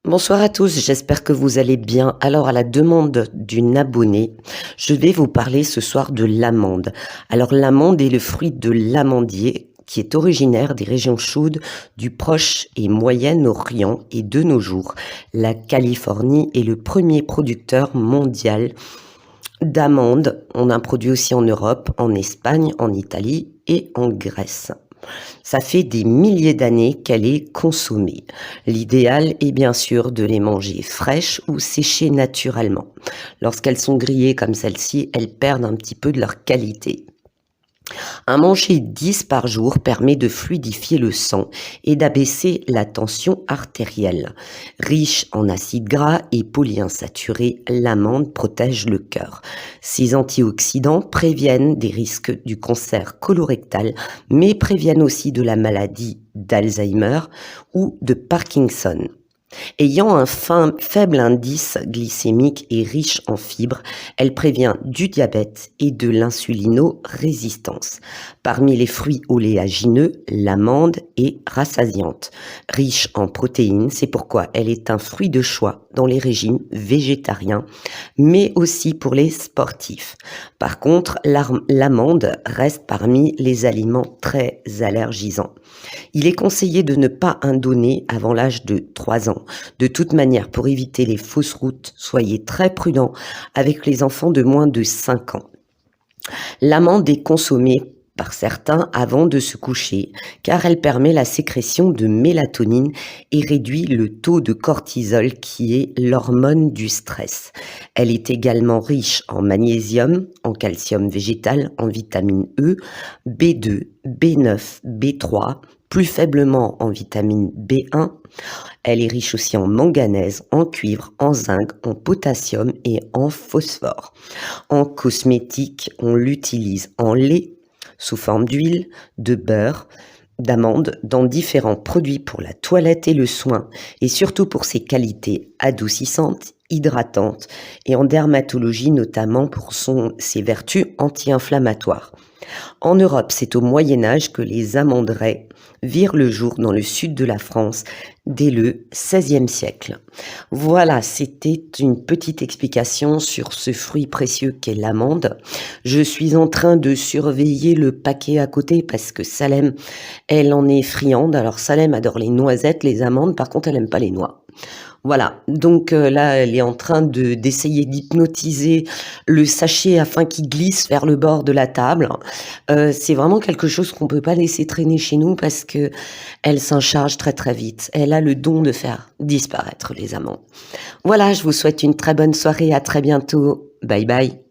Bonsoir à tous, j'espère que vous allez bien. Alors, à la demande d'une abonnée, je vais vous parler ce soir de l'amande. Alors, l'amande est le fruit de l'amandier qui est originaire des régions chaudes du Proche et Moyen-Orient et de nos jours. La Californie est le premier producteur mondial d'amandes. On en produit aussi en Europe, en Espagne, en Italie et en Grèce. Ça fait des milliers d'années qu'elle est consommée. L'idéal est bien sûr de les manger fraîches ou séchées naturellement. Lorsqu'elles sont grillées comme celle-ci, elles perdent un petit peu de leur qualité. En manger 10 par jour permet de fluidifier le sang et d'abaisser la tension artérielle. Riche en acides gras et polyinsaturés, l'amande protège le cœur. Ces antioxydants préviennent des risques du cancer colorectal, mais préviennent aussi de la maladie d'Alzheimer ou de Parkinson. Ayant un faible indice glycémique et riche en fibres, elle prévient du diabète et de l'insulino-résistance. Parmi les fruits oléagineux, l'amande est rassasiante. Riche en protéines, c'est pourquoi elle est un fruit de choix dans les régimes végétariens, mais aussi pour les sportifs. Par contre, l'amande reste parmi les aliments très allergisants. Il est conseillé de ne pas en donner avant l'âge de 3 ans. De toute manière, pour éviter les fausses routes, soyez très prudents avec les enfants de moins de 5 ans. L'amande est consommée par certains avant de se coucher, car elle permet la sécrétion de mélatonine et réduit le taux de cortisol qui est l'hormone du stress. Elle est également riche en magnésium, en calcium végétal, en vitamine E, B2, B9, B3, plus faiblement en vitamine B1. Elle est riche aussi en manganèse, en cuivre, en zinc, en potassium et en phosphore. En cosmétique, on l'utilise en lait, sous forme d'huile, de beurre, d'amande, dans différents produits pour la toilette et le soin, et surtout pour ses qualités adoucissantes, hydratantes, et en dermatologie notamment pour ses vertus anti-inflammatoires. En Europe, c'est au Moyen Âge que les amanderaies virent le jour dans le sud de la France dès le XVIe siècle. Voilà, c'était une petite explication sur ce fruit précieux qu'est l'amande. Je suis en train de surveiller le paquet à côté parce que Salem, elle en est friande. Alors Salem adore les noisettes, les amandes, par contre elle n'aime pas les noix. Voilà, donc là, elle est en train d'essayer d'hypnotiser le sachet afin qu'il glisse vers le bord de la table. C'est vraiment quelque chose qu'on peut pas laisser traîner chez nous parce que elle s'en charge très très vite. Elle a le don de faire disparaître les amandes. Voilà, je vous souhaite une très bonne soirée, à très bientôt. Bye bye.